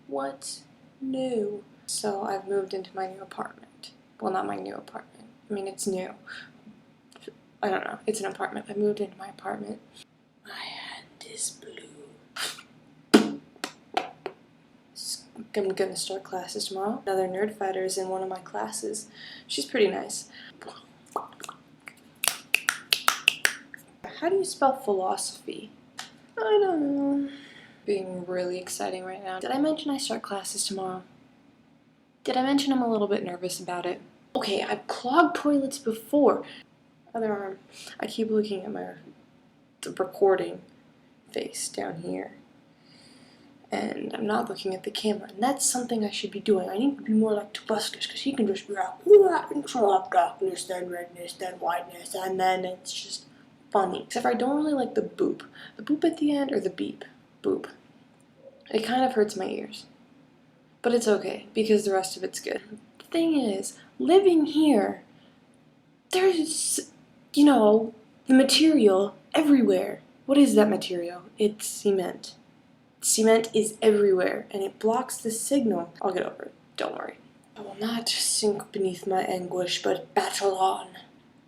What's new? So I've moved into my new apartment. Well, not my new apartment. I mean, it's new. I don't know. It's an apartment. I moved into my apartment. My hand is blue. I'm gonna start classes tomorrow. Another nerd fighter is in one of my classes. She's pretty nice. How do you spell philosophy? I don't know. Being really exciting right now. Did I mention I start classes tomorrow? Did I mention I'm a little bit nervous about it? Okay, I've clogged toilets before. Other arm. I keep looking at the recording face down here. And I'm not looking at the camera. And that's something I should be doing. I need to be more like Tobuscus, because he can just be like, interrupt darkness, then redness, then whiteness, and then it's just funny. Except for I don't really like the boop. The boop at the end, or the beep. Boop. It kind of hurts my ears. But it's okay, because the rest of it's good. The thing is, living here, there's, you know, the material everywhere. What is that material? It's cement. Cement is everywhere, and it blocks the signal. I'll get over it. Don't worry. I will not sink beneath my anguish, but battle on.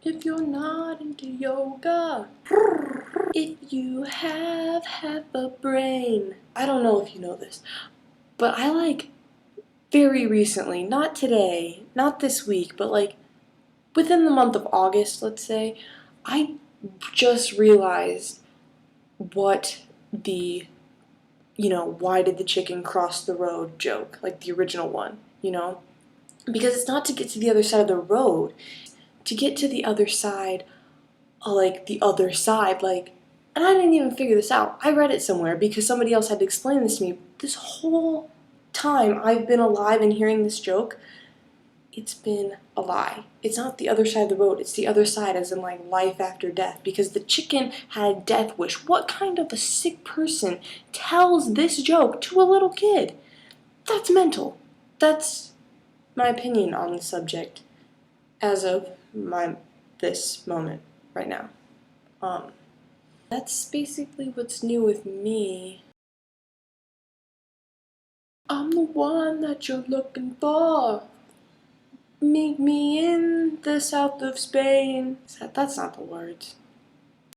If you're not into yoga, if you have half a brain. I don't know if you know this, but I very recently, not today, not this week, but within the month of August, let's say, I just realized what the, why did the chicken cross the road joke, the original one, Because it's not to get to the other side of the road, to get to the other side, the other side, and I didn't even figure this out. I read it somewhere because somebody else had to explain this to me. This whole time I've been alive and hearing this joke, it's been a lie. It's not the other side of the road, it's the other side, as in life after death, because the chicken had a death wish. What kind of a sick person tells this joke to a little kid? That's mental. That's my opinion on the subject as of this moment right now. That's basically what's new with me. I'm the one that you're looking for. Meet me in the south of Spain. That's not the words.